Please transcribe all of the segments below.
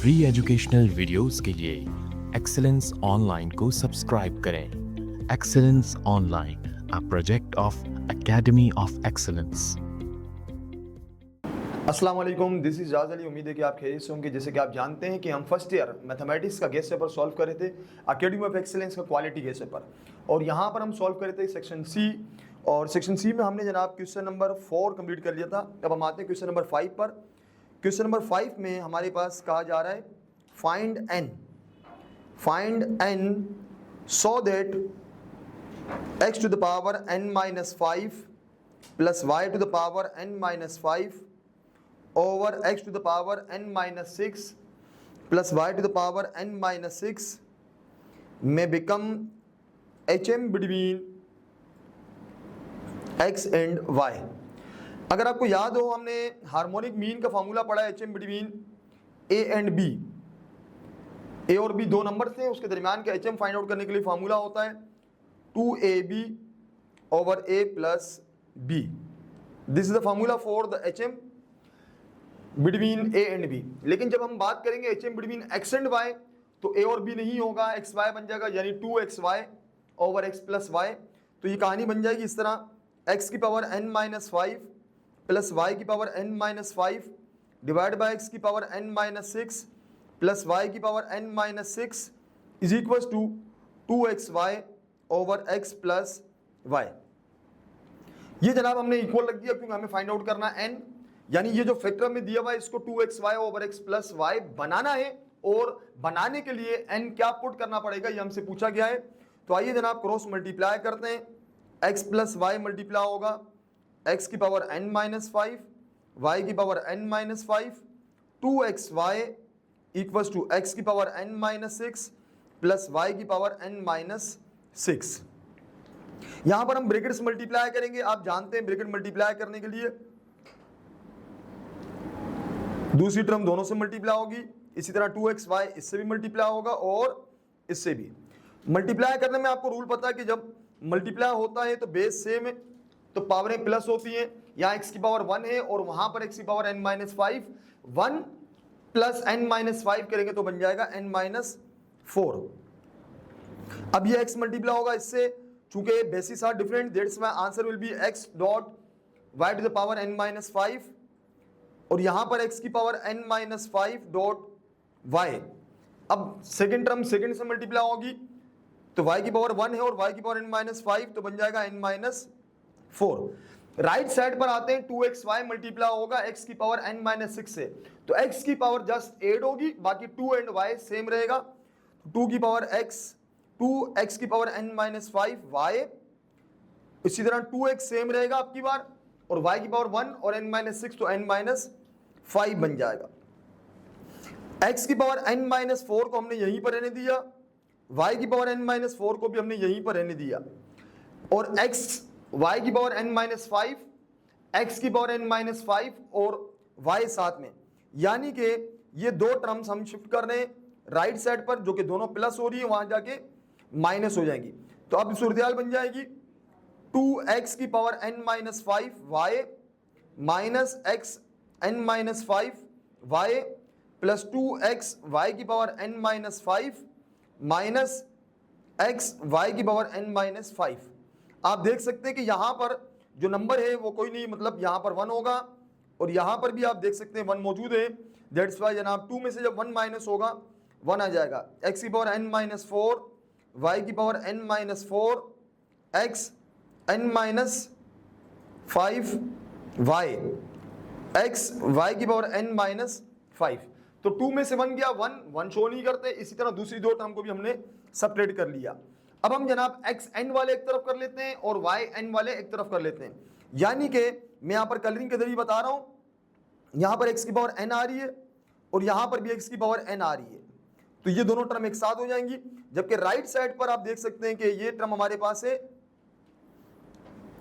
Free educational videos के लिए excellence online को सब्सक्राइब करें। Excellence online, a project of academy of excellence. अस्सलाम वालेकुम, दिस इज जाज अली। उम्मीद है कि आप खैरियत से होंगे। जैसे कि आप जानते हैं कि हम फर्स्ट ईयर मैथमेटिक्स का गेस्ट पेपर सॉल्व कर रहे थे एकेडमी ऑफ एक्सीलेंस का क्वालिटी गेस्ट पेपर, और यहाँ पर हम सॉल्व कर रहे थे सेक्शन सी। और सेक्शन सी में हमने जनाब क्वेश्चन नंबर 4 कंप्लीट कर लिया था। अब हम आते हैं क्वेश्चन नंबर 5 पर। क्वेश्चन नंबर 5 में हमारे पास कहा जा रहा है find n so that x to the power n minus 5 plus y to the power n minus 5 over x to the power n minus 6 plus y to the power n minus 6 may become hm between x and y। अगर आपको याद हो, हमने harmonic mean का formula पढ़ा है hm between a and b। a और b दो नंबर थे, उसके दरमियान का hm फाइंड आउट करने के लिए फॉर्मूला होता है 2ab over a plus b। This is the formula for the hm between A and B. लेकिन जब हम बात करेंगे H M between x and y, तो ए और बी नहीं होगा, एक्स वाई बन जाएगा, यानी 2xy over X plus Y. तो ये कहानी बन जाएगी इस तरह, x की power n minus 5 plus Y की power n minus 5 divide by X की power n minus 6 plus Y की power n minus 6 is equal to 2xy over X plus Y. ये जनाब हमने इक्वल रख दिया क्योंकि हमें फाइंड आउट करना है n, यानी ये जो फैक्टर में दिया हुआ है इसको 2xy over X plus Y बनाना है, और बनाने के लिए n क्या पुट करना पड़ेगा ये हमसे पूछा गया है। तो आइए जनाब क्रॉस मल्टीप्लाई करते हैं। x प्लस वाई मल्टीप्लाई होगा x की पावर n माइनस 5 वाई की power n minus 5 2xy equals to x की power n minus 6 plus Y की पावर n माइनस 6। यहां पर हम ब्रैकेट्स मल्टीप्लाई करेंगे। आप जानते हैं ब्रैकेट मल्टीप्लाई करने के लिए दूसरी टर्म दोनों से मल्टीप्लाई होगी, इसी तरह 2xy इससे भी मल्टीप्लाई होगा और इससे भी मल्टीप्लाई करने में आपको रूल पता है कि जब मल्टीप्लाई होता है तो बेस सेम है तो पावरें प्लस होती हैं। यहाँ x की पावर 1 है और वहां पर x की power n minus 5, 1 plus n minus 5 करेंगे तो बन जाएगा n माइनस 4। अब ये x मल्टीप्लाई होगा इससे, चूंकि bases are different, that's my answer will be x dot y to the power n minus 5, और यहां पर x की power n minus 5 dot y। अब सेकेंड टर्म सेकेंड से मल्टीप्लाई होगी तो y की पावर 1 है और y की पावर n माइनस 5 तो बन जाएगा n माइनस 4। राइट साइड पर आते हैं 2xy मल्टीप्लाई होगा x की पावर n माइनस 6 से, तो x की पावर जस्ट 8 होगी, बाकी 2 एंड y सेम रहेगा। 2 की पावर x 2x की पावर n माइनस 5 y, इसी तरह 2x सेम रहेगा आपकी बार, और y की पावर 1 और n माइनस 6 तो n माइनस 5 बन जाएगा। x की पावर n माइनस 4 को हमने यहीं पर रहने दिया, y की पावर n माइनस 4 को भी हमने यहीं पर रहने दिया, और x y की पावर n माइनस 5 x की पावर n माइनस 5 और y साथ में, यानी कि ये दो टर्म्स हम शिफ्ट कर रहे हैं राइट साइड पर, जो कि दोनों प्लस हो रही है वहां जाके माइनस हो जाएंगी। तो अब सूरत बन जाएगी 2x की power n minus 5 y minus x n minus 5 y plus 2x y की power n minus 5 minus x y की पावर n माइनस 5। आप देख सकते हैं कि यहां पर जो नंबर है वो कोई नहीं, मतलब यहां पर 1 होगा, और यहां पर भी आप देख सकते हैं 1 मौजूद है। दैट्स वाई जनाब 2 में से जब 1 माइनस होगा 1 आ जाएगा। x की पावर n माइनस 4 y की power n minus 4 x n minus 5 y x y की पावर n माइनस 5। तो 2 में से 1 गया, 1 शो नहीं करते, इसी तरह दूसरी दो टर्म को भी हमने सेपरेट कर लिया। अब हम जनाब x n वाले एक तरफ कर लेते हैं और y n वाले एक तरफ कर लेते हैं, यानी कि मैं यहां पर कलरिंग के जरिए बता रहा हूं, यहां पर x की पावर n आ रही है और यहां पर भी x की पावर n आ रही है, तो ये दोनों टर्म एक साथ हो जाएंगी। जबकि राइट साइड पर आप देख सकते हैं कि ये टर्म हमारे पास है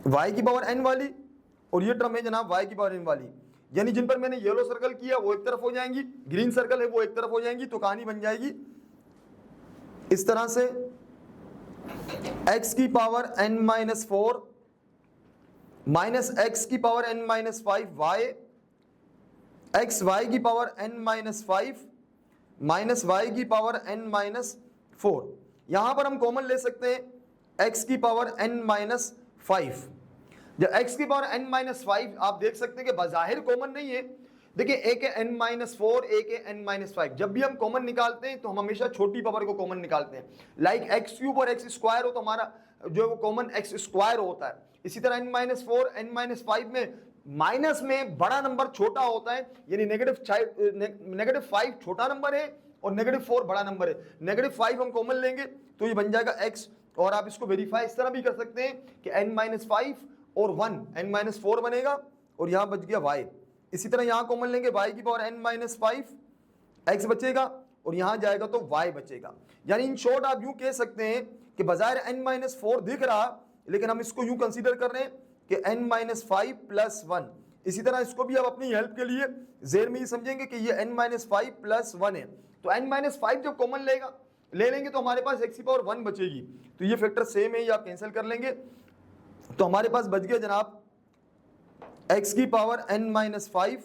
y की पावर n वाली, और ये टर्म है जनाब y की पावर n वाली, यानी जिन पर मैंने येलो सर्कल किया वो एक तरफ हो जाएंगी, ग्रीन सर्कल है वो एक तरफ हो जाएंगी। तो कहानी बन जाएगी इस तरह से x की power n minus 4 minus x की power n minus 5 y x y की power n minus 5 minus y की पावर n माइनस 4। यहां पर हम कॉमन ले सकते हैं x की पावर n माइनस 5। जब x की पावर n माइनस 5 आप देख सकते हैं कि बाजाहिर कॉमन नहीं है। देखिए एक है n माइनस 4, एक है n माइनस 5। जब भी हम कॉमन निकालते हैं तो हम हमेशा छोटी पावर को कॉमन निकालते हैं। लाइक एक्स क्यूब और एक्स स्क्वायर हो तो हमारा जो वो कॉमन एक्स स्क्वायर होता है। इसी तरह n माइनस 4, n माइनस 5 में माइनस में बड़ा नंबर छोटा होता है, यानी नेगेटिव 5 छोटा नंबर है और नेगेटिव 4 बड़ा नंबर है। नेगेटिव 5 हम कॉमन लेंगे तो ये बन जाएगा x, और आप इसको वेरीफाई इस तरह भी कर सकते हैं कि n माइनस 5 और 1 n माइनस 4 बनेगा और यहां बच गया y। इसी तरह यहां कॉमन लेंगे y की पावर n माइनस 5, x बचेगा और यहां जाएगा तो y बचेगा। यानी इन शॉर्ट आप यूं कह सकते हैं कि बाजार n माइनस 4 दिख रहा, लेकिन हम इसको यूं कंसीडर कर रहे हैं कि n माइनस 5 प्लस 1। इसी तरह इसको भी आप अपनी हेल्प के लिए जेर में ही समझेंगे कि ये n माइनस 5 प्लस 1 है। तो n माइनस 5 जब कॉमन ले लेंगे तो हमारे पास x की पावर 1 बचेगी। तो ये फैक्टर सेम है, ये आप कैंसिल कर लेंगे तो हमारे पास बच गया जनाब x की पावर n माइनस 5,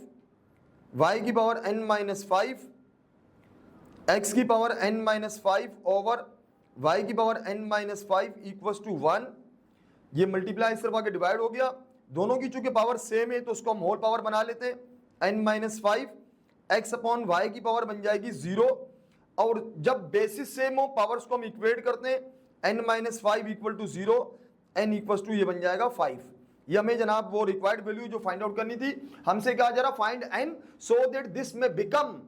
y की पावर n माइनस 5, x की power n minus 5 over y की power n minus 5 equals to 1। ये मल्टीप्लाई इस तरफ आके डिवाइड हो गया। दोनों की चूंकि पावर सेम है तो उसको हम होल पावर बना लेते हैं। n minus 5 x upon y की पावर बन जाएगी 0, और जब बेसिस सेम हो पावर्स को हम इक्वेट करते हैं n minus 5 equal to 0, n equal to ये बन जाएगा 5। ये हमें जनाब वो रिक्वायर्ड वैल्यू जो फाइंड आउट करनी थी, हमसे कहा जा रहा find n so that this में become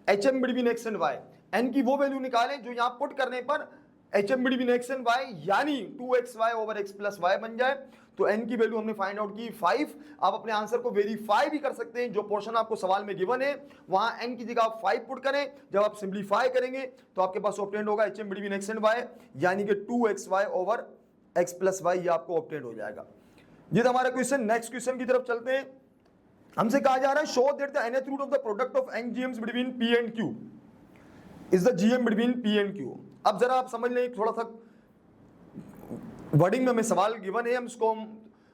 hm between x and y। n की वो वैल्यू निकालें जो यहां पुट करने पर hm between x and y यानी 2xy over x plus y बन जाए। तो n की वैल्यू हमने फाइंड आउट की 5। आप अपने आंसर को वेरीफाई भी कर सकते हैं, जो पोर्शन आपको सवाल में गिवन है वहां n की जगह आप 5 पुट करें। जब आप सिंप्लीफाई करेंगे तो आपके पास ऑब्टेंड होगा hm between x and y यानी कि 2xy over x plus y, ये आपको ऑब्टेंड हो जाएगा। ये हमारा क्वेश्चन। नेक्स्ट क्वेश्चन की तरफ चलते हैं। हमसे कहा जा रहा है show that the nth root of the product of n GMs between p and q is the GM between p and q। अब जरा आप समझ लें, थोड़ा सा वर्डिंग में हमें सवाल गिवन है, हम इसको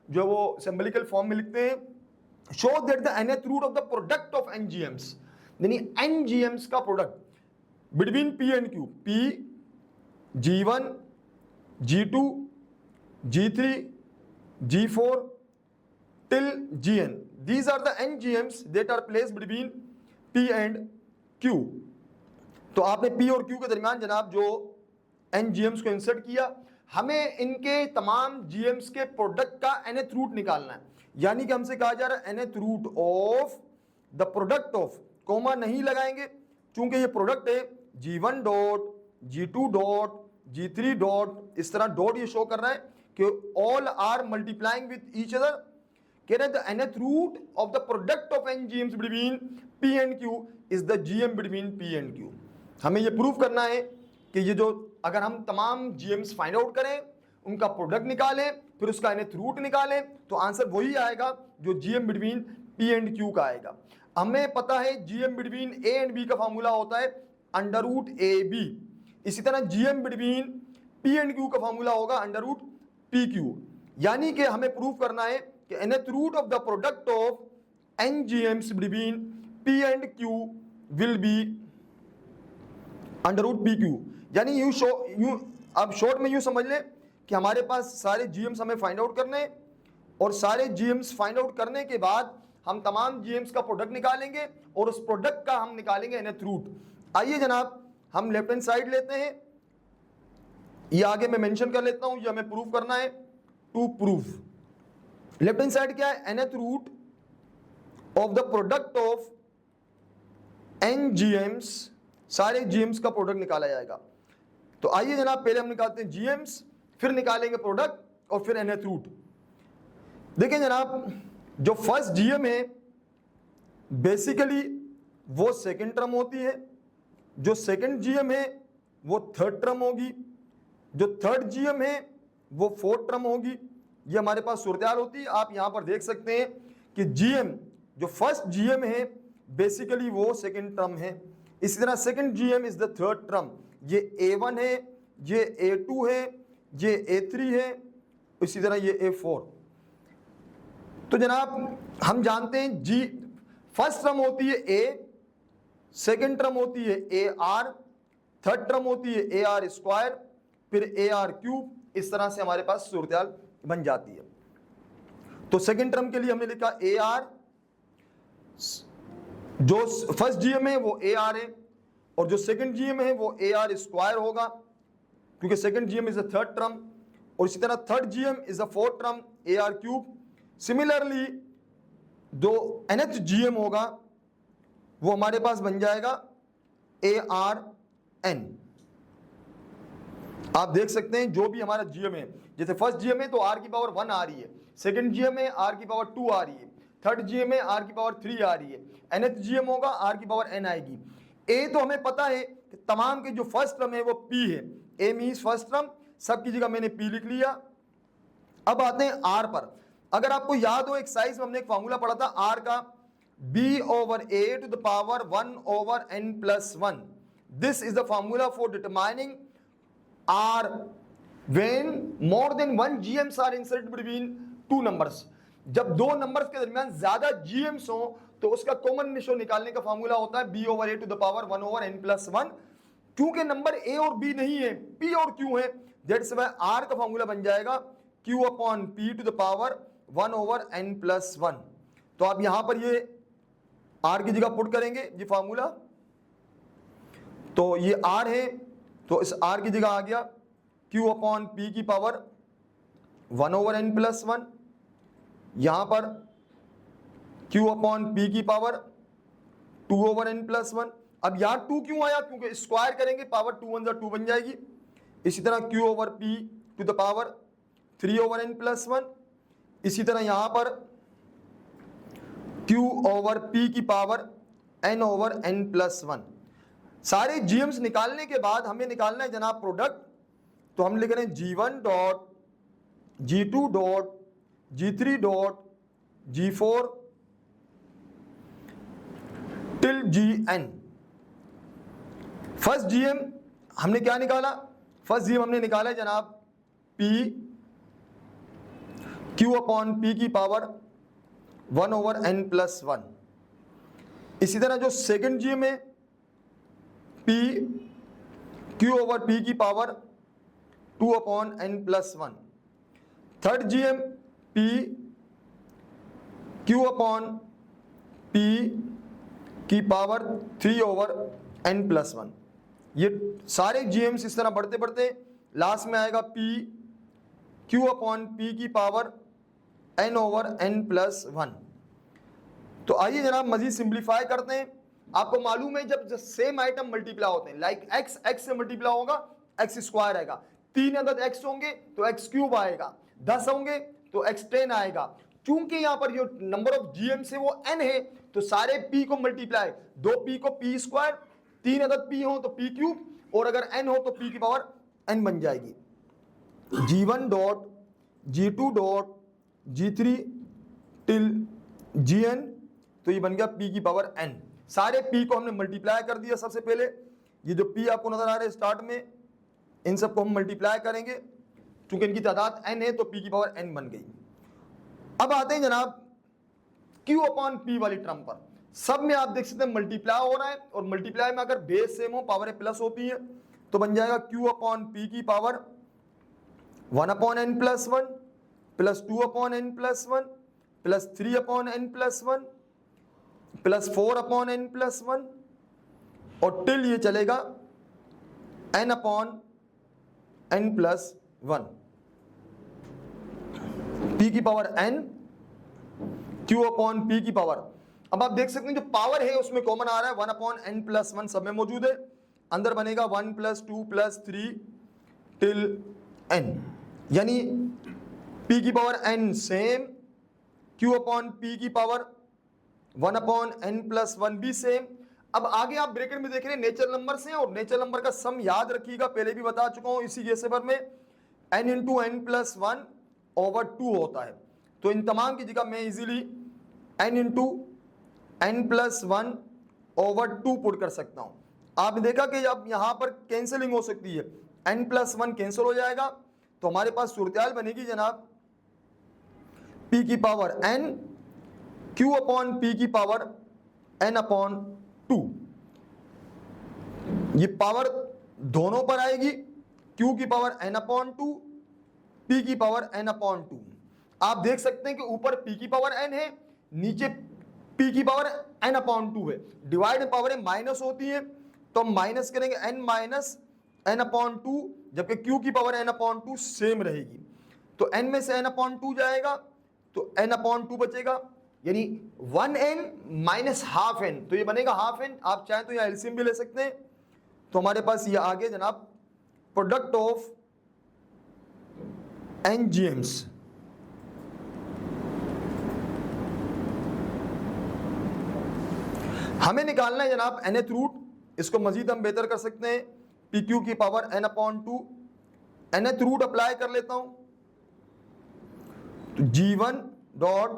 जो वो सिंबॉलिकल फॉर्म में लिखते हैं। Show that the nth root of the product of n GMs, यानी n GMs का product between p and q, p g1 g2 g3 g4 till gn, these are the n GMs that are placed between p and q। तो आपने p और q के दरमियान जनाब जो n GMs को इंसर्ट किया, हमें इनके तमाम GMs के प्रोडक्ट का nth रूट निकालना है। यानी कि हमसे कहा जा रहा है nth root of the product of, comma नहीं लगाएंगे चूंकि ये प्रोडक्ट है, g1 dot g2 dot g3 dot, इस तरह डॉट ये शो कर रहा है कि all are multiplying with each other. कह रहे हैं the nth root of the product of n GMs between p and q is the GM between p and q। हमें ये प्रूव करना है कि ये जो अगर हम तमाम GMs फाइंड आउट करें, उनका प्रोडक्ट निकालें, फिर उसका nth रूट निकालें, तो आंसर वही आएगा जो GM between p and q का आएगा। हमें पता है GM between a and b का फार्मूला होता है अंडर रूट ab। इसी तरह GM between p and q का फार्मूला होगा अंडर रूट pq। यानी कि हमें प्रूव करना है कि nth root of the product of n GMs between p and q will be under root pq। यानी यूं अब शॉर्ट में यूं समझ लें कि हमारे पास सारे GMs हमें फाइंड आउट करने हैं, और सारे GMs फाइंड आउट करने के बाद हम तमाम GMs का प्रोडक्ट निकालेंगे और उस प्रोडक्ट का हम निकालेंगे nth रूट। आइए जनाब हम लेफ्ट हैंड साइड लेते हैं, ये आगे मैं मेंशन कर लेता हूं, ये हमें प्रूव करना है। To prove left hand side क्या है, nth root of the product of n GMs, सारे GMs का प्रोडक्ट निकाला जाएगा। तो आइए जनाब पहले हम निकालते हैं GMs, फिर निकालेंगे प्रोडक्ट और फिर nth रूट। देखें जनाब जो फर्स्ट GM है बेसिकली वो सेकंड टर्म होती है, जो सेकंड GM है वो थर्ड टर्म होगी, जो थर्ड GM है वो फोर्थ टर्म होगी। ये हमारे पास सूरत-ए-हाल होती है। आप यहां पर देख सकते हैं कि GM जो फर्स्ट GM है बेसिकली वो सेकंड टर्म है। इसी तरह second GM is the third term, ये A1 है, ये A2 है, ये A3 है, इसी तरह ये A4। तो जनाब हम जानते हैं फर्स्ट टर्म होती है A, सेकेंड टर्म होती है ए आर, थर्ड टर्म होती है ए आर स्क्वायर, फिर ए आर क्यूब। इस तरह से हमारे पास सूरत बन जाती है। तो सेकेंड टर्म के लिए हमने लिखा ए आर, जो फर्स्ट जीएम है वो ए आर है, और जो सेकेंड जीएम है वो ए आर स्क्वायर होगा, क्योंकि second GM is the third term, और इसी तरह third GM is the fourth term A R cube. Similarly जो nth जीएम होगा वो हमारे पास बन जाएगा ए आर एन। आप देख सकते हैं जो भी हमारा जीएम है, जैसे फर्स्ट जीएम है तो आर की पावर 1 आ रही है, सेकंड जीएम है आर की पावर 2 आ रही है, थर्ड जीएम है आर की पावर 3 आ रही है, nth जीएम होगा आर की पावर n आएगी। ए तो हमें पता है कि तमाम के जो फर्स्ट टर्म है वो पी है, ए मीन्स फर्स्ट टर्म, सबकी जगह मैंने पी लिख लिया। अब आते हैं आर पर। अगर आपको याद हो एक्सरसाइज में हमने एक फार्मूला पढ़ा था आर का, b over a to the power 1 over n plus 1. This is the formula for determining r when more than one gms are inserted between two numbers. जब दो नंबर्स के दरमियान ज्यादा gms हो तो उसका कॉमन रेशियो निकालने का फार्मूला होता है b over a to the power 1 over n plus 1. क्योंकि नंबर a और b नहीं है, p और q है, दैट्स व्हाई r का फार्मूला बन जाएगा q upon p to the power 1 over n plus 1. तो आप यहां पर ये r की जगह पुट करेंगे ये फार्मूला, तो ये r है, तो इस r की जगह आ गया q अपॉन p की पावर 1 ओवर n प्लस 1, यहां पर q अपॉन p की पावर 2 ओवर n प्लस 1। अब यहां 2 क्यों आया? क्योंकि स्क्वायर करेंगे पावर 2 1 2 बन जाएगी। इसी तरह q over p to the power 3 over n plus 1। इसी तरह यहां पर q ओवर p की power n over n plus 1। सारे जीएम्स निकालने के बाद हमें निकालना है जनाब प्रोडक्ट, तो हम लिख रहे हैं g1 dot g2 dot g3 dot g4 till gn। First GM हमने क्या निकाला? फर्स्ट जीएम हमने निकाला है जनाब p q अपॉन p की पावर 1 ओवर n प्लस 1। इसी तरह जो सेकंड जीएम है p q ओवर p की power 2 upon n plus 1। Third GM p q upon p की पावर 3 ओवर n प्लस 1। ये सारे जीएम्स इस तरह बढ़ते बढ़ते लास्ट में आएगा p q अपॉन p की power n over n plus 1। तो आइए जनाब मजीद सिंप्लीफाई करते हैं। आपको मालूम है जब सेम आइटम मल्टीप्लाई होते हैं, लाइक x x से मल्टीप्लाई होगा x स्क्वायर आएगा, 3 अदद x होंगे तो x क्यूब आएगा, 10 होंगे तो x 10 आएगा। चूंकि यहाँ पर जो नंबर ऑफ जीएम से वो n है तो सारे p को मल्टीप्लाई, 2p को p स्क्वायर, 3 अदद p हो तो p क्यूब, और अगर n हो तो p की पावर n बन जाएगी। g1 dot g2 dot g3 till gn, तो ये बन गया p की पावर n। सारे p को हमने मल्टीप्लाई कर दिया। सबसे पहले ये जो p आपको नजर आ रहा है स्टार्ट में, इन सबको हम मल्टीप्लाई करेंगे, क्योंकि इनकी तादाद n है तो p की पावर n बन गई। अब आते हैं जनाब q अपॉन p वाली टर्म पर। सब में आप देख सकते हैं मल्टीप्लाई हो रहा है, और मल्टीप्लाई में अगर बेस सेम हो पावर प्लस होती है, तो बन जाएगा q अपॉन p की power 1 upon n plus 1 plus 2 upon n plus 1 plus 3 upon n plus 1 plus 4 upon n plus 1, और टिल ये चलेगा n upon n plus 1। p की power n q upon p की पावर। अब आप देख सकते हैं जो पावर है उसमें कॉमन आ रहा है 1 अपॉन n प्लस 1 सब में मौजूद है, अंदर बनेगा 1 प्लस 2 प्लस 3 टिल n, यानी p की power n same, q upon p की पावर 1 अपॉन n प्लस 1 भी सेम। अब आगे आप ब्रैकेट में देख रहे हैं नेचुरल नंबर से, और नेचुरल नंबर का सम याद रखिएगा, पहले भी बता चुका हूं इसी जैसे पर में n into n plus 1 over 2 होता है। तो इन तमाम की जगह मैं easily n into n plus 1 over 2 put कर सकता हूं। आपने देखा कि अब यहां पर कैंसिलिंग हो सकती है, n प्लस 1 कैंसिल हो जाएगा, तो हमारे पास सूरत बनेगी जनाब p की power n q upon p की पावर n अपॉन 2। ये पावर दोनों पर आएगी, Q की पावर n/2, P की पावर n/2। आप देख सकते हैं कि ऊपर P की पावर n है, नीचे P की पावर n/2 है। डिवाइड में पावर माइनस होती है तो हम माइनस करेंगे n माइनस n/2, जबकि Q की पावर n/2 सेम रहेगी। तो n में से n/2 जाएगा तो n/2 बचेगा, यानी 1n माइनस हाफ n, तो ये बनेगा हाफ n। आप चाहें तो यहाँ एलसीएम भी ले सकते हैं। तो हमारे पास ये आगे जनाब प्रोडक्ट ऑफ NGMs, हमें निकालना है जनाब nth रूट। इसको मजीद हम बेहतर कर सकते हैं, PQ की power n/2, nth root apply कर लेता हूं तो G1 dot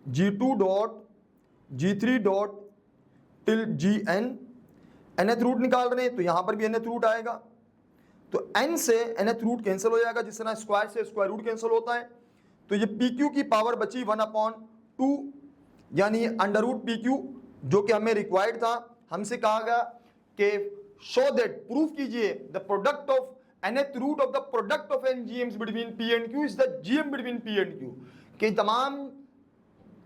G2 dot G3 dot till Gn, nth root निकाल रहे हैं तो यहां पर भी nth रूट आएगा। तो n से nth रूट कैंसिल हो जाएगा, जिस तरह स्क्वायर से स्क्वायर रूट कैंसिल होता है। तो ये PQ की पावर बची 1/2, यानी अंडर रूट PQ, जो कि हमें रिक्वायर्ड था। हमसे कहा गया कि शो दैट, प्रूफ कीजिए, the product of nth root of the product of NGMs between P and Q is the GM between P and Q, कि तमाम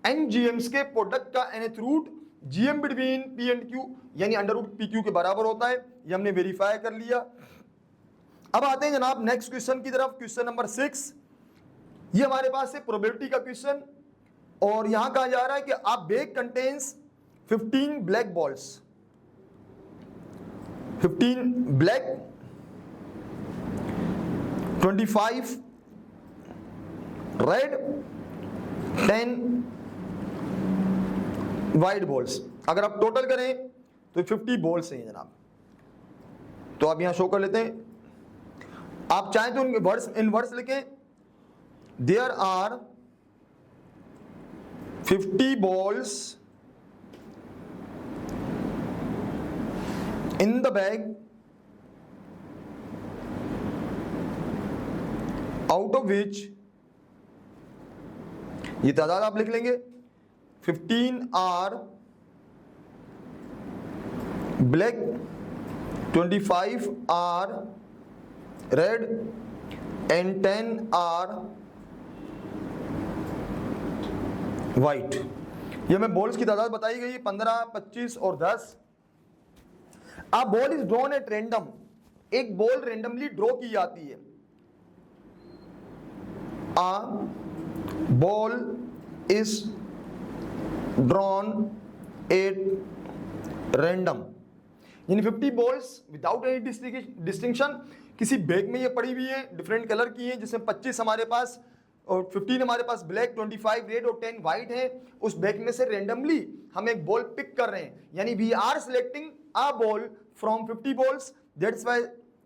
NGMs के प्रोडक्ट का nth root GM between P and Q यानी under root PQ के बराबर होता है। ये हमने वेरीफाई कर लिया। अब आते हैं जनाब नेक्स्ट क्वेश्चन की तरफ, क्वेश्चन नंबर 6। ये हमारे पास है प्रोबेबिलिटी का क्वेश्चन, और यहां कहा जा रहा है कि अ bag contains 15 black balls, 15 black, 25 red, 10 white balls. अगर आप टोटल करें तो 50 बॉल्स हैं जनाब। तो आप यहां शो कर लेते हैं, आप चाहें तो उनके वर्ड्स इन वर्ड्स लिखें, there are 50 balls in the bag out of which, ये तादाद आप लिख लेंगे, 15 are black, 25 are red and 10 are white. ये हमें बॉल्स की तादाद बताई गई है 15, 25 और 10। अब ball is drawn at random, एक बॉल रेंडमली ड्रॉ की जाती है। A ball is drawn at random, यानी 50 बॉल्स विदाउट एनी डिस्टिंक्शन किसी बैग में ये पड़ी हुई है, डिफरेंट कलर की है, जिसमें 25 हमारे पास और 15 हमारे पास ब्लैक, 25 रेड और 10 वाइट है। उस बैग में से रेंडमली हम एक बॉल पिक कर रहे हैं, यानी we are selecting a ball from 50 balls, that's why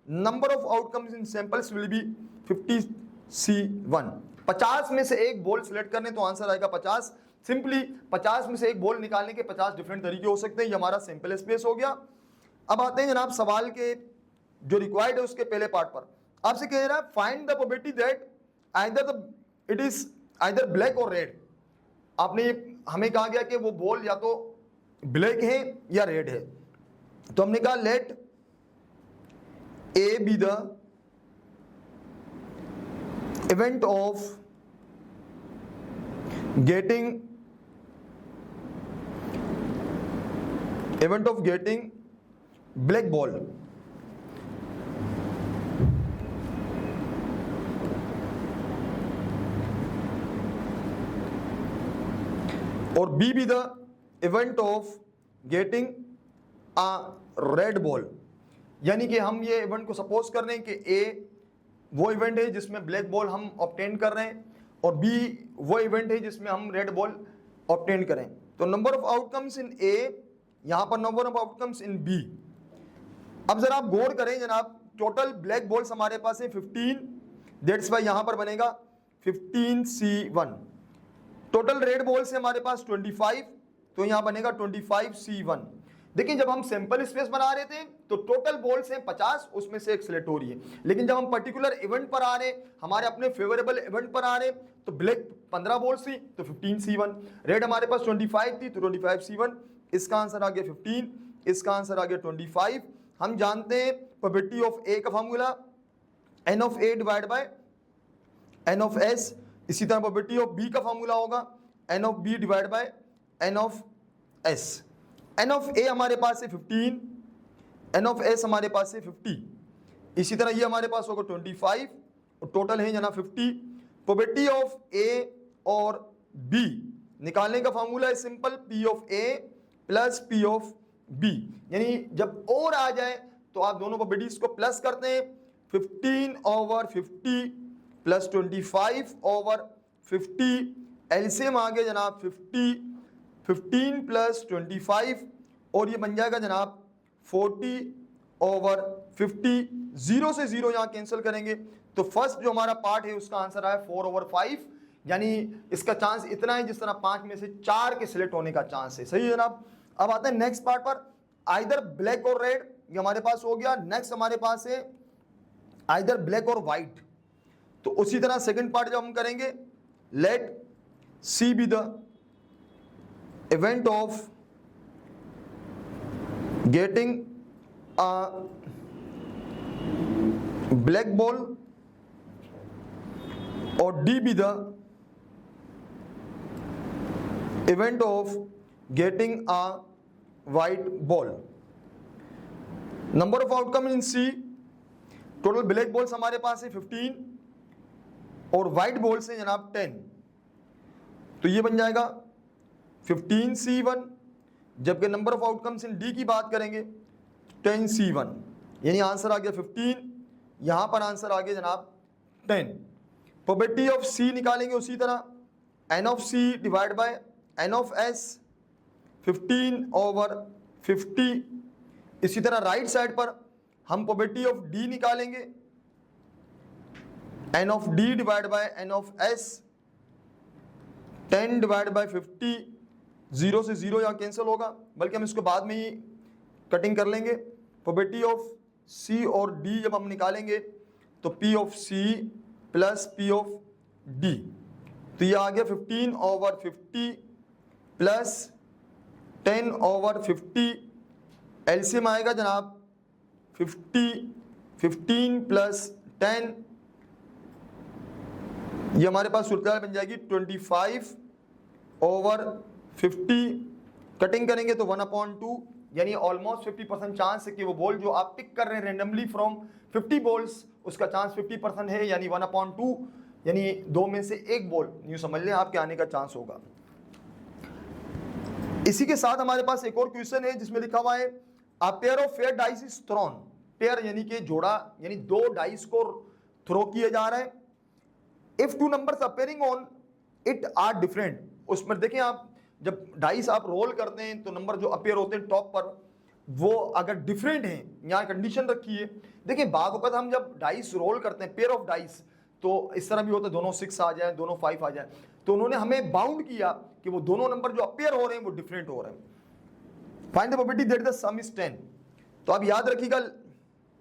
number of outcomes in samples will be 50C1। 50 में से एक बॉल सिलेक्ट करने तो आंसर आएगा 50। सिंपली 50 में से एक बॉल निकालने के 50 डिफरेंट तरीके हो सकते हैं। ये हमारा सैंपल स्पेस हो गया। अब आते हैं जनाब सवाल के जो रिक्वायर्ड है उसके पहले पार्ट पर। आपसे कह रहा है find the probability that it is either black और रेड। आपने हमें कहा गया कि वो बॉल या तो ब्लैक है या रेड है, तो हमने कहा let A be the event of getting black ball, और B be the event of getting a red ball। यानी कि हम ये इवेंट को सपोज कर रहे हैं कि A वो इवेंट है जिसमें ब्लैक बॉल हम ऑब्टेन कर रहे हैं, और बी वो इवेंट है जिसमें हम रेड बॉल ऑब्टेन करें। तो number of outcomes in A, यहां पर number of outcomes in B. अब जरा आप गौर करें जनाब, टोटल ब्लैक बॉल्स हमारे पास है 15, दैट्स वाई यहां पर बनेगा 15C1। टोटल रेड बॉल्स है हमारे पास 25, तो यहां बनेगा 25C1। देखिए जब हम सैंपल स्पेस बना रहे थे तो टोटल बॉल्स हैं 50, उसमें से एक सिलेक्ट हो रही है। लेकिन जब हम पर्टिकुलर इवेंट पर आ रहे, हमारे अपने फेवरेबल इवेंट पर आ रहे, तो ब्लैक 15 बॉल्स थी तो 15C1, रेड हमारे पास 25 थी तो 25C1। इसका आंसर आ गया 15, इसका आंसर आ गया 25। हम जानते हैं प्रोबेबिलिटी ऑफ ए का formula N of A divide by N of S. इसी तरह प्रोबेबिलिटी ऑफ बी का फार्मूला होगा N of B divide by N of S. N of A हमारे पास है 15, एन ऑफ एस हमारे पास है 50। इसी तरह ये हमारे पास होगा 25 और टोटल है जना 50। प्रोबेबिलिटी ऑफ ए और बी निकालने का फार्मूला है simple, P of A plus P of B. यानी जब और आ जाए तो आप दोनों प्रोबेबिलिटीज को प्लस करते हैं, 15/50 प्लस 25/50, एलसीएम आ गया जनाब 50, 15 प्लस 25 और ये बन जाएगा जनाब 40/50। 0 से 0 यहाँ कैंसिल करेंगे तो फर्स्ट जो हमारा पार्ट है उसका आंसर आया 4/5, यानी इसका चांस इतना है जिस तरह 5 में से 4 के सिलेक्ट होने का चांस है। सही है जनाब। अब आते हैं नेक्स्ट पार्ट पर, आइदर ब्लैक और रेड, ये हमारे पास हो गया। नेक्स्ट हमारे पास है आइदर ब्लैक और व्हाइट, तो उसी तरह सेकंड पार्ट जब हम करेंगे, let C be the event of getting a black ball और D be the event of getting a white ball. Number of outcome in C, total black balls हमारे पास है 15 और व्हाइट बॉल्स है जनाब 10, तो ये बन जाएगा 15C1। जबकि number of outcomes in D की बात करेंगे 10C1, यानी आंसर आ गया 15, यहां पर आंसर आ गया जनाब 10। प्रोबेबिलिटी ऑफ सी निकालेंगे उसी तरह, N of C divide by N of S, 15/50। इसी तरह राइट साइड पर हम प्रोबेबिलिटी ऑफ डी निकालेंगे, N of D divide by N of S, 10 divide by 50। 0 से 0 यहाँ कैंसिल होगा, बल्कि हम इसको बाद में ही कटिंग कर लेंगे। प्रोबेबिलिटी ऑफ सी और डी जब हम निकालेंगे तो P of C plus P of D, तो ये आ गया 15/50 प्लस 10/50। एलसीएम आएगा जनाब 50, 15 प्लस 10, ये हमारे पास सूरत बन जाएगी 25/50। कटिंग करेंगे तो 1/2, यानी ऑलमोस्ट 50% चांस है कि वो बॉल जो आप पिक कर रहे हैं रेंडमली फ्रॉम 50 बॉल्स, उसका चांस 50% है, यानी 1/2, यानी 2 में से 1 बॉल यूं समझ लें आपके आने का चांस होगा। इसी के साथ हमारे पास एक और क्वेश्चन है जिसमें लिखा हुआ है a pair of fair dice is throne. Pair यानी कि जोड़ा, यानी 2 डाइस को थ्रो किए जा रहे हैं। If 2 numbers appearing on it are different, उसमें देखें आप जब डाइस आप रोल करते हैं तो नंबर जो अपेयर होते हैं टॉप पर वो अगर डिफरेंट हैं, यहाँ कंडीशन रखी है। देखिए बाग वक्त हम जब डाइस रोल करते हैं पेयर ऑफ डाइस, तो इस तरह भी होता है दोनों 6 आ जाए, दोनों 5 आ जाए, तो उन्होंने हमें बाउंड किया कि वो दोनों नंबर जो अपेयर हो रहे हैं वो डिफरेंट हो रहे हैं। Find the probability that the some is 10। तो आप याद रखिएगा,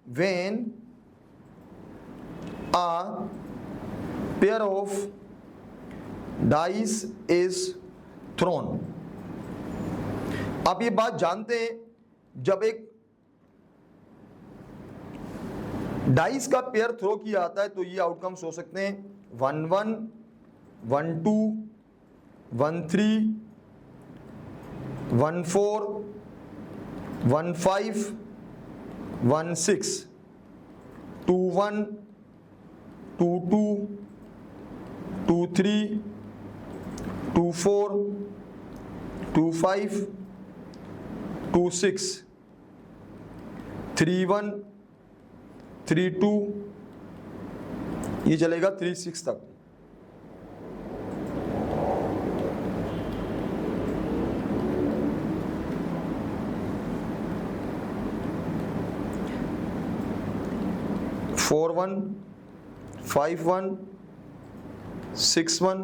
when a pair of dice is throne, आप ये बात जानते हैं जब एक डाइस का पेयर थ्रो किया जाता है तो ये आउटकम्स हो सकते हैं 1-1, 1-2, 1-3, 1-4, 1-5, 1-6, 2-1, 2-2, 2-3, 2-4, 2-5, 2-6, 3-1, 3-2, ये चलेगा 3-6 तक। फोर 1, 5-1, 6-1,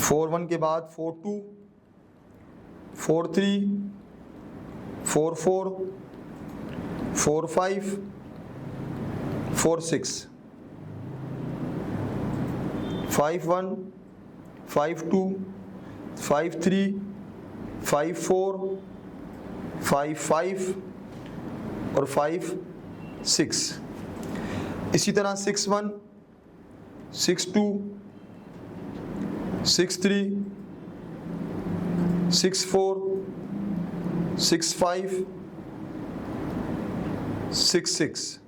4-1 के बाद 4-2, 4-3, 4-4, 4-5, 4-6, 5-1, 5-2, 5-3, 5-4, 5-5 और 5-6। इसी तरह 6-1, 6-2, 6-3, 6-4, 6-5, 6-6।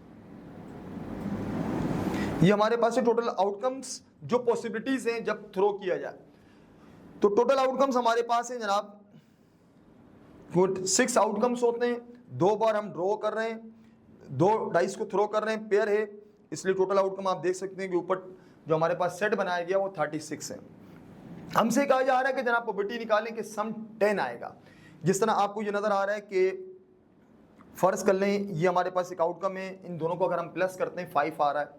ये हमारे पास है टोटल आउटकम्स जो पॉसिबिलिटीज हैं जब थ्रो किया जाए। तो टोटल आउटकम्स हमारे पास हैं जनाब, 6 आउटकम्स होते हैं। 2 बार हम ड्रॉ कर रहे हैं, 2 डाइस को थ्रो कर रहे हैं, पेयर है, इसलिए टोटल आउटकम आप देख सकते हैं कि ऊपर जो हमारे पास सेट बनाया गया वो 36 है। हमसे कहा जा रहा है कि जनाब प्रोबेबिलिटी निकालें कि सम 10 आएगा। जिस तरह आपको ये नजर आ रहा है कि फर्ज कर लें ये हमारे पास एक आउटकम है, इन दोनों को अगर हम प्लस करते हैं 5 आ रहा है।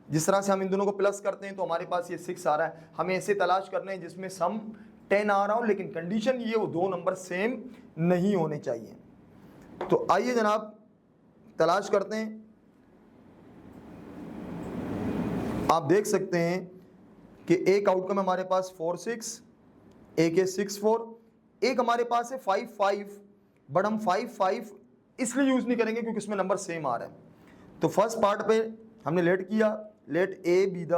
जिस तरह से हम इन दोनों को प्लस करते हैं तो हमारे पास ये 6 आ रहा है। हमें ऐसे तलाश करना है जिसमें सम 10 आ रहा हो, लेकिन कंडीशन ये वो 2 नंबर सेम नहीं होने चाहिए। तो आइए जनाब तलाश करते हैं। आप देख सकते हैं कि एक आउटकम हमारे पास 4-6, एक है 6-4, एक हमारे पास है 5-5, बट हम 5-5 इसलिए यूज नहीं करेंगे क्योंकि इसमें नंबर सेम आ रहा है। तो फर्स्ट पार्ट पे हमने लेट किया, लेट ए बी द,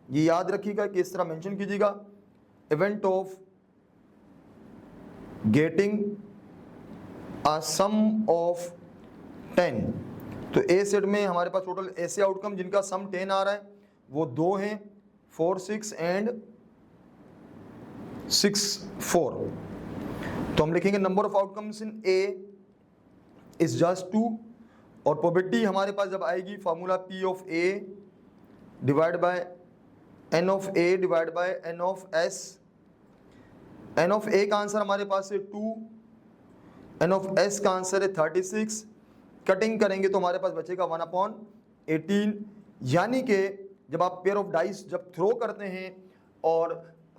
ये याद रखिएगा कि इस तरह मेंशन कीजिएगा, event of getting a sum of 10। तो ए सेट में हमारे पास टोटल ऐसे आउटकम जिनका सम 10 आ रहा है वो 2 हैं, 4, 6 एंड 6, 4। तो हम लिखेंगे number of outcomes in A is just 2, और प्रोबेबिलिटी हमारे पास जब आएगी formula P of A divide by N of A divide by N of S। N of A का आंसर हमारे पास है 2, N ऑफ S का आंसर है 36। कटिंग करेंगे तो हमारे पास बचेगा 1/18। यानी कि जब आप पेयर ऑफ डाइस जब थ्रो करते हैं और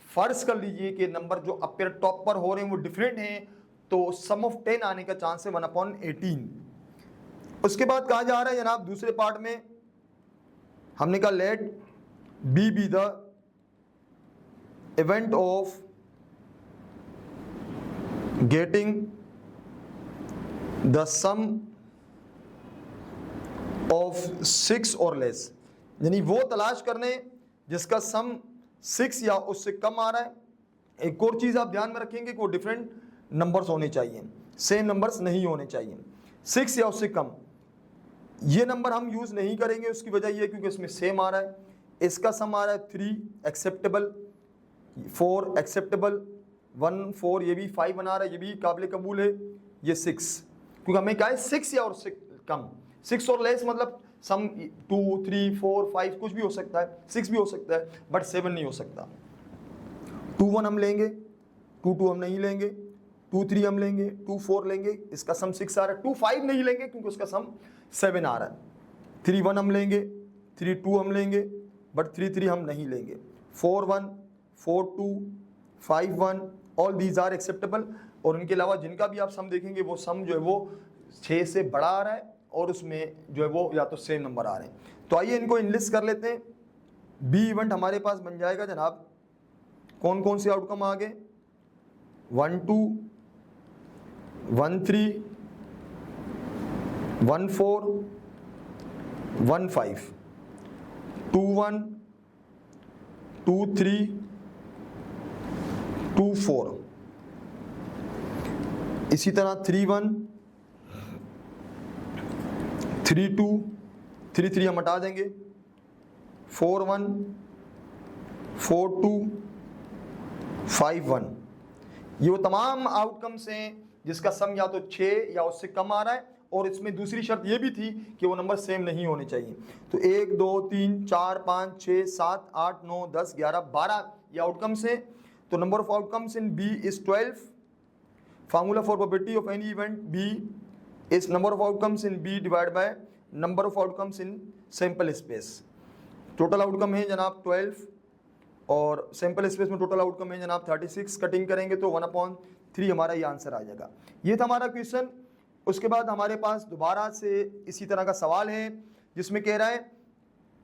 फर्ज कर लीजिए कि नंबर जो अपेयर टॉप पर हो रहे हैं वो डिफरेंट हैं, तो सम ऑफ 10 आने का चांस है 1/18। उसके बाद कहा जा रहा है जनाब दूसरे पार्ट में हमने कहा let B be the event of getting the sum of 6 और लेस, यानी वो तलाश करने जिसका सम 6 या उससे कम आ रहा है। एक और चीज आप ध्यान में रखेंगे कि वो डिफरेंट नंबर्स होने चाहिए, सेम नंबर्स नहीं होने चाहिए, 6 या उससे कम। ये नंबर हम यूज नहीं करेंगे, उसकी वजह ये क्योंकि इसमें सेम आ रहा है। इसका सम आ रहा है 3 एक्सेप्टेबल, 4 एक्सेप्टेबल, 1 4, ये भी 5 बना रहा है, ये भी काबिल कबूल है। ये 6 क्योंकि हमें क्या है 6 या उससे कम, 6 और लेस मतलब सम 2 3 4 5 कुछ भी हो सकता है, 6 भी हो सकता है, बट 7 नहीं हो सकता। 2 1 हम लेंगे, 2 2 हम नहीं लेंगे, 2 3 हम लेंगे, 2 4 लेंगे, इसका सम 6 आ रहा है। 2 5 नहीं लेंगे क्योंकि उसका सम 7 आ रहा है। 3 1 हम लेंगे, 3 2 हम लेंगे, बट 3 3 हम नहीं लेंगे। 4 1, 4 2, 5 1, ऑल दीज आर एक्सेप्टेबल। और इनके अलावा जिनका भी आप सम देखेंगे वो सम जो है वो 6 से बड़ा आ रहा है और उसमें जो है वो या तो सेम नंबर आ रहे हैं। तो आइए इनको इनलिस्ट कर लेते हैं। बी इवेंट हमारे पास बन जाएगा जनाब, कौन कौन से आउटकम आ गए, 1 2, 1 3, 1 4, 1 5, 2 1, 2 3, 2 4। इसी तरह 3 1, 3 2, 3 3 हम हटा देंगे, 4 1, 4 2, 5 1। ये वो तमाम आउटकम्स हैं जिसका सम या तो 6 या उससे कम आ रहा है, और इसमें दूसरी शर्त ये भी थी कि वो नंबर सेम नहीं होने चाहिए। तो 1 2 3 4 5 6 7 8 9 10 11 12 ये आउटकम्स हैं। तो number of outcomes in B is 12। Formula for probability of any event B is number of outcomes in B divide by number of outcomes in sample space. Total outcome है जनाब 12 और सैंपल स्पेस में total outcome है जनाब 36। Cutting करेंगे तो 1/3 हमारा ये आंसर आ जाएगा। ये था हमारा क्वेश्चन। उसके बाद हमारे पास दोबारा से इसी तरह का सवाल है जिसमें कह रहा है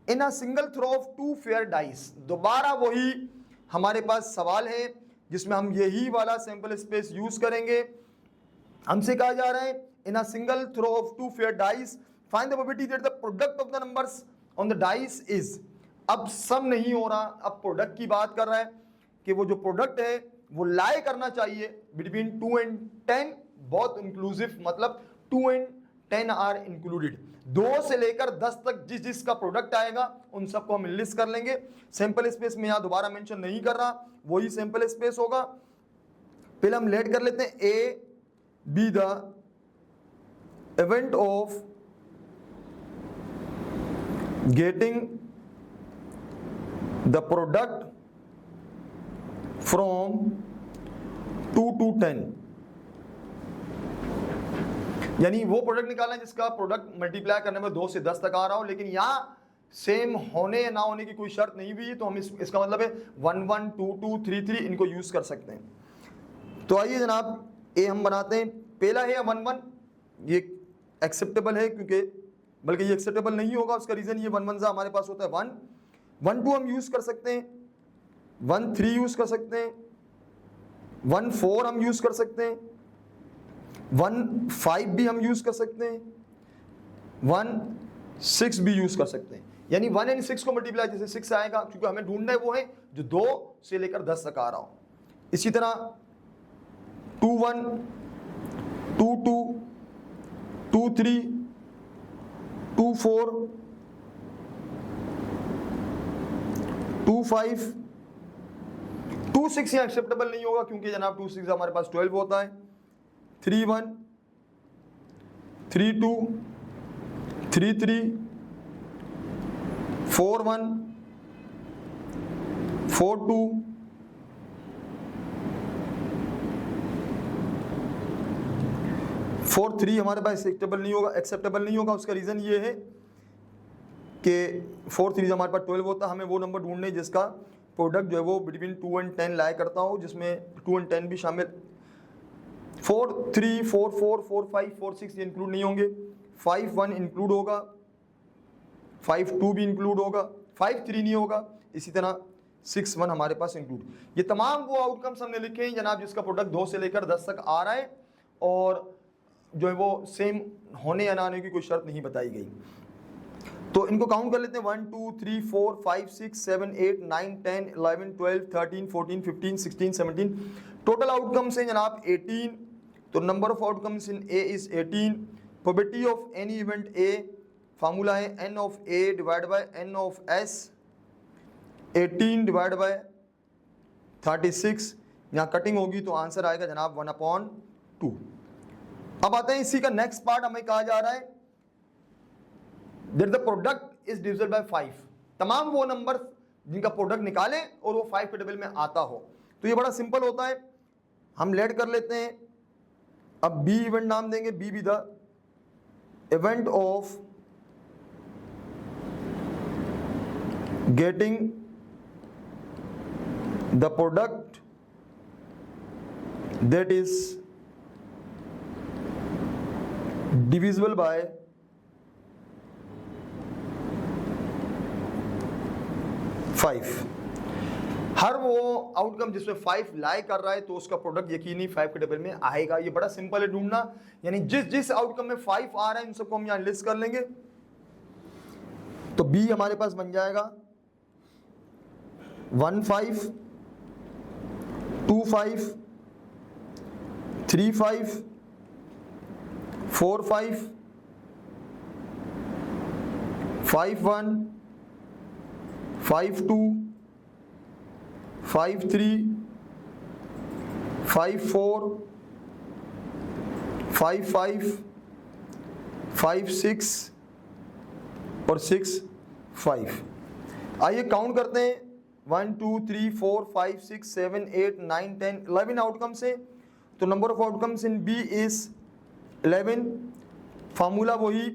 in a single throw of 2 fair dice. दोबारा वही हमारे पास सवाल है जिसमें हम यही वाला सैंपल स्पेस यूज करेंगे। हमसे कहा जा रहा है in a single throw of 2 fair dice find the probability that the product of the numbers on the dice is. अब सम नहीं हो रहा, अब प्रोडक्ट की बात कर रहा है कि वो जो प्रोडक्ट है वो लाई करना चाहिए बिटवीन 2 and 10, बहुत इंक्लूसिव, मतलब 2 and 10 आर इंक्लूडेड। 2 से लेकर 10 तक जिस जिसका प्रोडक्ट आएगा उन सबको हम लिस्ट कर लेंगे। सैंपल स्पेस में यहां दोबारा मेंशन नहीं कर रहा, वही सैंपल स्पेस होगा। पहले हम लेट कर लेते हैं ए be the event of getting the product from 2 to 10, यानी वो प्रोडक्ट निकालना है जिसका प्रोडक्ट मल्टीप्लाई करने में 2 से 10 तक आ रहा हो, लेकिन यहां सेम होने या ना होने की कोई शर्त नहीं हुई है, तो हम इसका मतलब है 1 1 2 2 3 3 इनको यूज कर सकते हैं। तो आइए जनाब ए हम बनाते हैं। पहला है 1 1, ये एक्सेप्टेबल है क्योंकि, बल्कि ये एक्सेप्टेबल नहीं होगा, उसका रीजन ये 1 1 सा हमारे पास होता है 1 1 2 हम यूज कर सकते हैं, 1 3 यूज कर सकते हैं, 1 4 हम यूज कर सकते हैं, 1 5 भी हम यूज कर सकते हैं, 1 6 भी यूज कर सकते हैं। यानी 1 and 6 को मल्टीप्लाई जैसे 6 आएगा, क्योंकि हमें ढूंढना है वो है जो 2 से लेकर 10 तक आ रहा हो। इसी तरह 2 1 2 2 2 3 2 4 2 5 2 6 यहाँ एक्सेप्टेबल नहीं होगा क्योंकि जनाब 2 6 हमारे पास 12 होता है। 3 1 3 2 3 3 4 1 4 2 4 3 हमारे पास एक्सेप्टेबल नहीं होगा। उसका रीजन ये है कि 4 3 हमारे पास 12 होता है, हमें वो नंबर ढूंढने जिसका प्रोडक्ट जो है वो बिटवीन 2 and 10 लाई करता हो, जिसमें 2 and 10 भी शामिल। 4 3 4 4 4 5 4 6 ये इंक्लूड नहीं होंगे, 5 1 इंक्लूड होगा, 5 2 भी इंक्लूड होगा, 5 3 नहीं होगा, इसी तरह 6 1 हमारे पास इंक्लूड। ये तमाम वो आउटकम्स हमने लिखे हैं जनाब जिसका प्रोडक्ट 2 से लेकर 10 तक आ रहा है और जो है वो सेम होने या ना होने की कोई शर्त नहीं बताई गई। तो इनको काउंट कर लेते हैं 1 2 3 4 5 6 7 8 9 10 11 12 13 14 15 16 17। टोटल आउटकम्स हैं जनाब 18। तो number of outcomes in A is 18। Probability of any event A, formula है n of a divide by n of s, 18 divide by 36। यहाँ कटिंग होगी तो आंसर आएगा जनाब 1/2। अब आते हैं इसी का नेक्स्ट पार्ट, हमें कहा जा रहा है that the product is divisible by 5। तमाम वो नंबर जिनका प्रोडक्ट निकालें और वो 5 के टेबल में आता हो। तो ये बड़ा सिंपल होता है, हम लेट कर लेते हैं। अब बी इवेंट नाम देंगे, B be the event of getting the product that is divisible by 5। हर वो आउटकम जिसमें 5 लाई कर रहा है तो उसका प्रोडक्ट यकीनी 5 के टेबल में आएगा। ये बड़ा सिंपल है ढूंढना, यानी जिस जिस आउटकम में 5 आ रहा है इन सबको हम यहां लिस्ट कर लेंगे। तो बी हमारे पास बन जाएगा 1 5 2 5 3 5 4 5 5 1 5 2 5 3 5 4 5 5 5 6 और 6 5। आइए काउंट करते हैं 1 2 3 4 5 6 7 8 9 10 11 आउटकम्स है। तो number of outcomes in B is 11। Formula वही,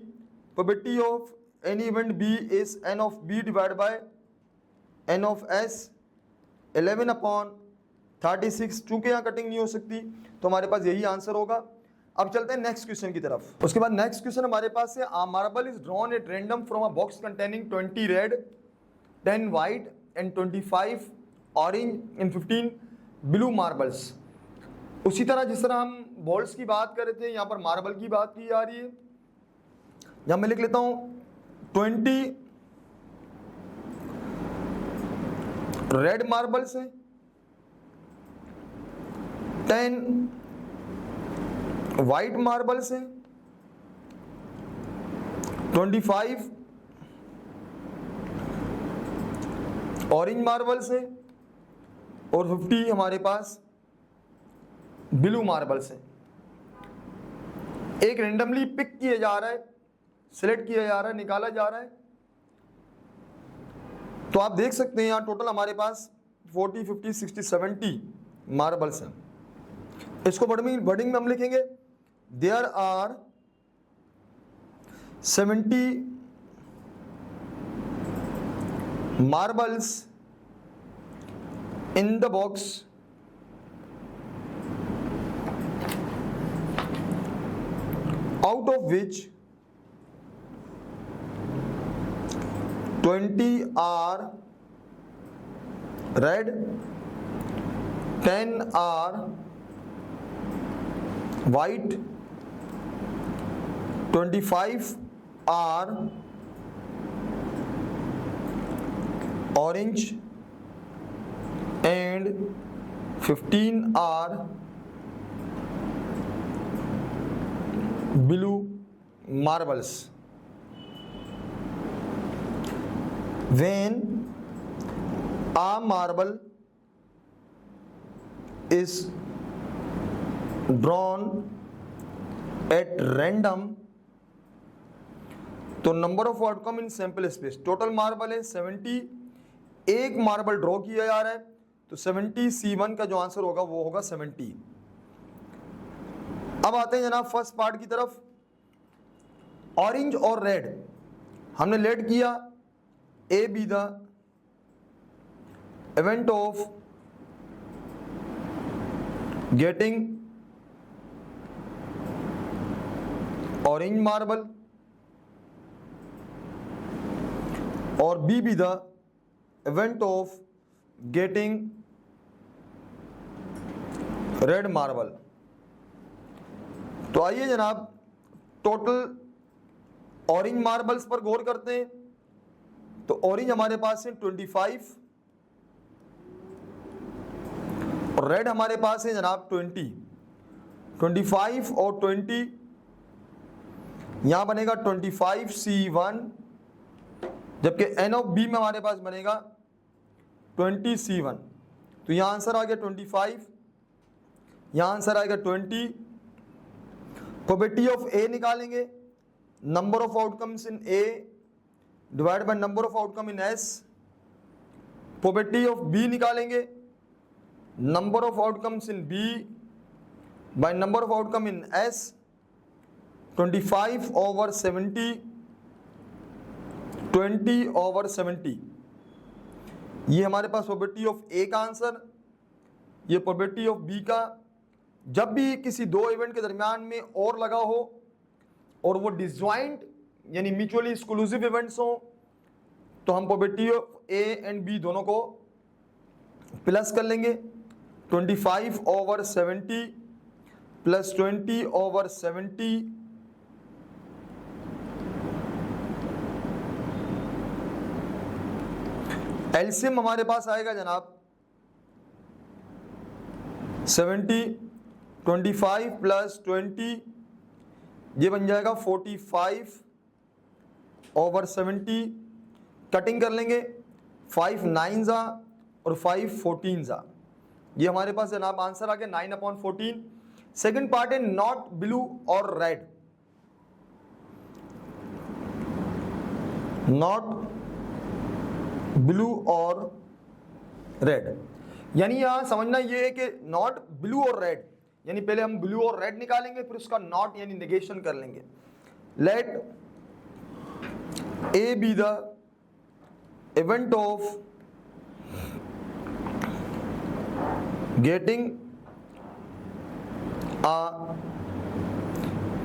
probability of any event B is n of b divide by n of s, 11/36। चूंकि यहाँ कटिंग नहीं हो सकती तो हमारे पास यही आंसर होगा। अब चलते हैं नेक्स्ट क्वेश्चन की तरफ। उसके बाद नेक्स्ट क्वेश्चन हमारे पास है, a marble is drawn at random from a box containing 20 red, 10 white and 25 orange and 15 blue marbles. उसी तरह जिस तरह हम बॉल्स की बात कर रहे थे, यहाँ पर मार्बल की बात की जा रही है। यहाँ मैं लिख लेता हूं 20 रेड मार्बल्स हैं, 10 वाइट मार्बल्स हैं, 25 ऑरेंज मार्बल्स हैं और 50 हमारे पास ब्लू मार्बल्स हैं। एक रेंडमली पिक किया जा रहा है, सिलेक्ट किया जा रहा है, निकाला जा रहा है। तो आप देख सकते हैं यहाँ टोटल हमारे पास 40, 50, 60, 70 मार्बल्स हैं। इसको वर्डिंग में हम लिखेंगे there are 70 marbles in the box out of which 20 are red, 10 are white, 25 are orange and 15 are blue marbles. When a marble is drawn at random, तो number of outcome in sample space, total marble है 70, एक marble draw किया जा रहा है, तो 70 C1 का जो आंसर होगा वो होगा 70। अब आते हैं जनाब फर्स्ट पार्ट की तरफ। ऑरेंज और रेड हमने लेट किया, A be the event of getting orange marble और B be the event of getting red marble. तो आइए जनाब टोटल ऑरेंज मार्बल्स पर गौर करते हैं। तो ऑरेंज हमारे पास है 25 और रेड हमारे पास है जनाब 20। 25 और 20 यहां बनेगा 25 C1, जबकि एन ऑफ बी में हमारे पास बनेगा 20 C1। तो यहां आंसर आ गया 25, यहां आंसर आएगा 20। प्रोबेबिलिटी ऑफ ए निकालेंगे, number of outcomes in A divide by number of outcome in S. Probability of B निकालेंगे, number of outcomes in B by number of outcome in S. 25 over 70, 20 over 70, ये हमारे पास probability of A का answer, ये probability of B का। जब भी किसी दो इवेंट के दरमियान में और लगा हो और वो डिसजॉइंट यानी म्यूचुअली एक्सक्लूसिव इवेंट्स हो, तो हम probability of A and B दोनों को प्लस कर लेंगे। 25 ओवर 70 प्लस 20 ओवर 70 एलसीएम हमारे पास आएगा जनाब 70, 25 प्लस 20 ये बन जाएगा 45 ओवर 70। कटिंग कर लेंगे, 5 9 जा और 5 14 जा, ये हमारे पास जनाब आंसर आ गया 9/14। सेकंड पार्ट है नॉट ब्लू और रेड। नॉट ब्लू और रेड, यानी यहां समझना ये है कि नॉट ब्लू और रेड, यानी पहले हम ब्लू और रेड निकालेंगे फिर उसका नॉट यानी नेगेशन कर लेंगे। Let A be the event of getting a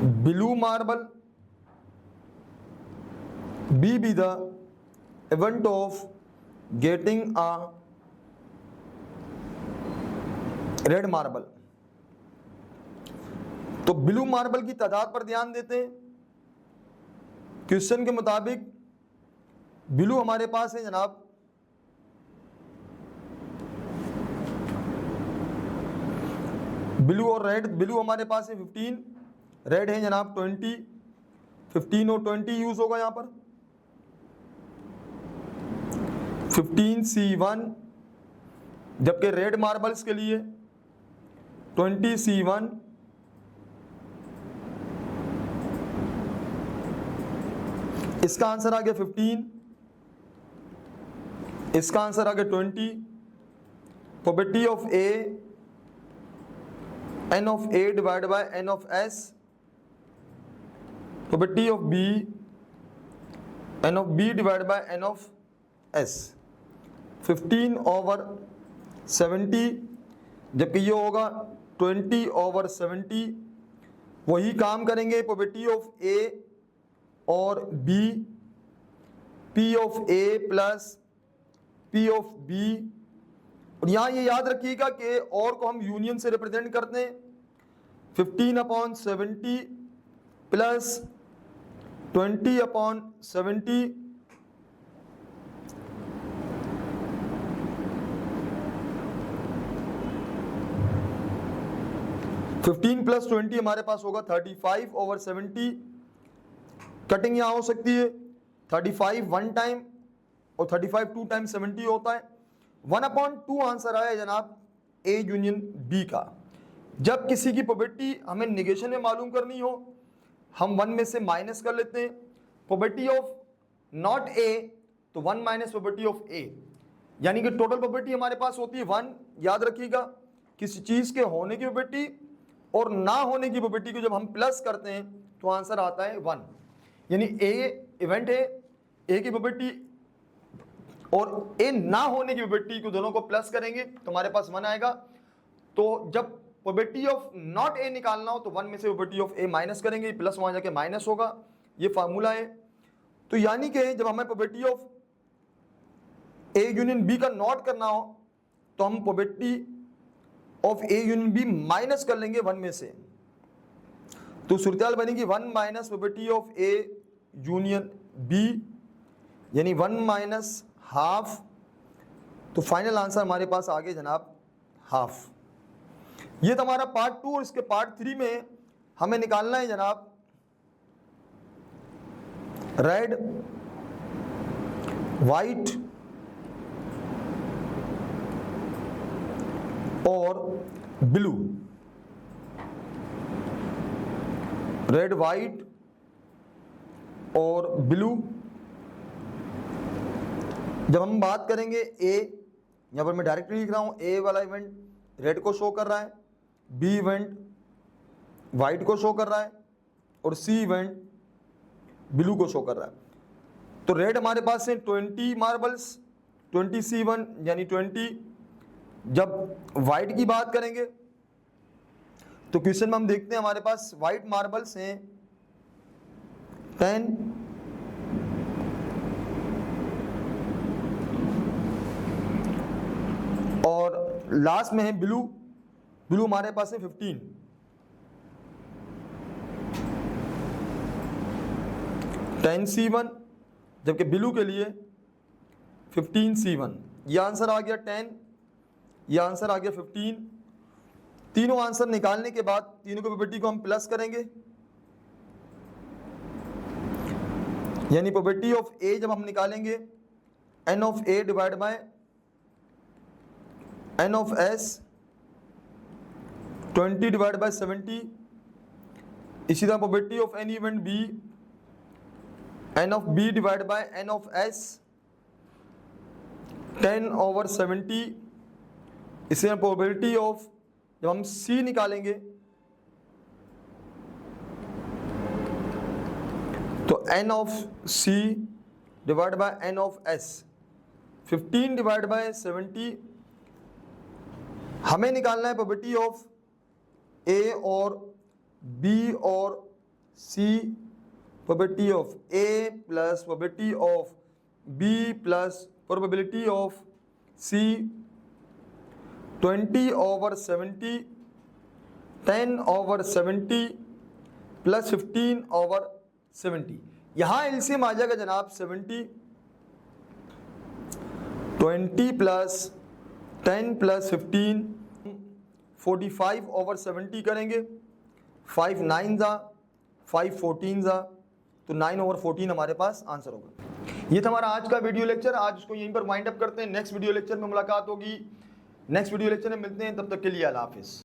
blue marble, B be the event of getting a red marble। तो ब्लू मार्बल की तादाद पर ध्यान देते हैं। क्वेश्चन के मुताबिक ब्लू हमारे पास है जनाब ब्लू और रेड। ब्लू हमारे पास है 15, रेड है जनाब 20। 15 और 20 यूज होगा यहां पर। 15C1, जबकि रेड मार्बल्स के लिए 20C1। इसका आंसर आ गया 15, इसका आंसर आ गया 20। Probability of A, n of A divided by n of S। Probability of B, n of B divided by n of S। 15/70, जबकि ये होगा 20/70। वही काम करेंगे प्रोबेबिलिटी ऑफ A और B, P of A plus P of B। और यहाँ ये याद रखिएगा कि और को हम यूनियन से रिप्रेजेंट करते हैं। 15/70 प्लस 20/70। फिफ्टीन प्लस 20 हमारे पास होगा 35/70। कटिंग यहाँ हो सकती है 35 वन टाइम और 35 2 टाइम 70 होता है। 1/2 आंसर आया जनाब A यूनियन B का। जब किसी की प्रोबेबिलिटी हमें निगेशन में मालूम करनी हो, हम 1 में से माइनस कर लेते हैं। प्रोबेबिलिटी ऑफ नॉट A तो 1 माइनस प्रोबेबिलिटी ऑफ A, यानी कि टोटल प्रोबेबिलिटी हमारे पास होती है 1। याद रखिएगा किसी चीज के होने की प्रोबेबिलिटी और ना होने की प्रोबेबिलिटी को जब हम प्लस करते हैं तो आंसर आता है 1। यानी A इवेंट है, A की प्रोबेबिलिटी और A ना होने की प्रोबेबिलिटी को दोनों को प्लस करेंगे तो हमारे पास 1 आएगा। तो जब प्रोबेबिलिटी ऑफ नॉट A निकालना हो तो 1 में से प्रोबेबिलिटी ऑफ A माइनस करेंगे, प्लस वहां जाके माइनस होगा। ये फार्मूला है। तो यानी कि जब हमें probability of A union B का नॉट करना हो तो हम probability of A union B minus कर लेंगे 1 में से। तो सूरत बनेगी 1 minus probability of A union B, यानी 1 माइनस हाफ। तो फाइनल आंसर हमारे पास आ गया जनाब हाफ। ये तो हमारा पार्ट 2। और इसके पार्ट 3 में हमें निकालना है जनाब रेड, वाइट और ब्लू। रेड, वाइट और ब्लू। जब हम बात करेंगे ए, यहां पर मैं डायरेक्टली लिख रहा हूं, ए वाला इवेंट रेड को शो कर रहा है, बी इवेंट वाइट को शो कर रहा है और सी इवेंट ब्लू को शो कर रहा है। तो रेड हमारे पास है 20 मार्बल्स, 20C1 यानी 20। जब वाइट की बात करेंगे तो क्वेश्चन में हम देखते हैं हमारे पास वाइट मार्बल्स हैं 10, और लास्ट में है ब्लू। ब्लू हमारे पास है 15। 10C1, जबकि ब्लू के लिए 15C1। यह आंसर आ गया 10, यह आंसर आ गया 15। तीनों आंसर निकालने के बाद तीनों की प्रोबेबिलिटी को हम प्लस करेंगे, यानी प्रोबेबिलिटी ऑफ A जब हम निकालेंगे n of A divide by n of S 20 divide by 70। इसी तरह probability of any event B n of B divide by n of S 10/70। इसे प्रोबेबिलिटी ऑफ जब हम C निकालेंगे तो n of C divide by n of S 15 divide by 70। हमें निकालना है प्रोबेबिलिटी ऑफ A और B और C probability of A plus probability of B plus probability of C 20/70, 10/70 plus 15/70। यहाँ एलसीएम आ जाएगा जनाब 70, 20 प्लस 10 प्लस 15, 45/70 करेंगे। 5 9 जा, 5 14 जा, तो 9/14 हमारे पास आंसर होगा। ये था हमारा आज का वीडियो लेक्चर। आज इसको यहीं पर वाइंड अप करते हैं। नेक्स्ट वीडियो लेक्चर में मुलाकात होगी। नेक्स्ट वीडियो लेक्चर में मिलते हैं, तब तक के लिए अल्लाह हाफिज़।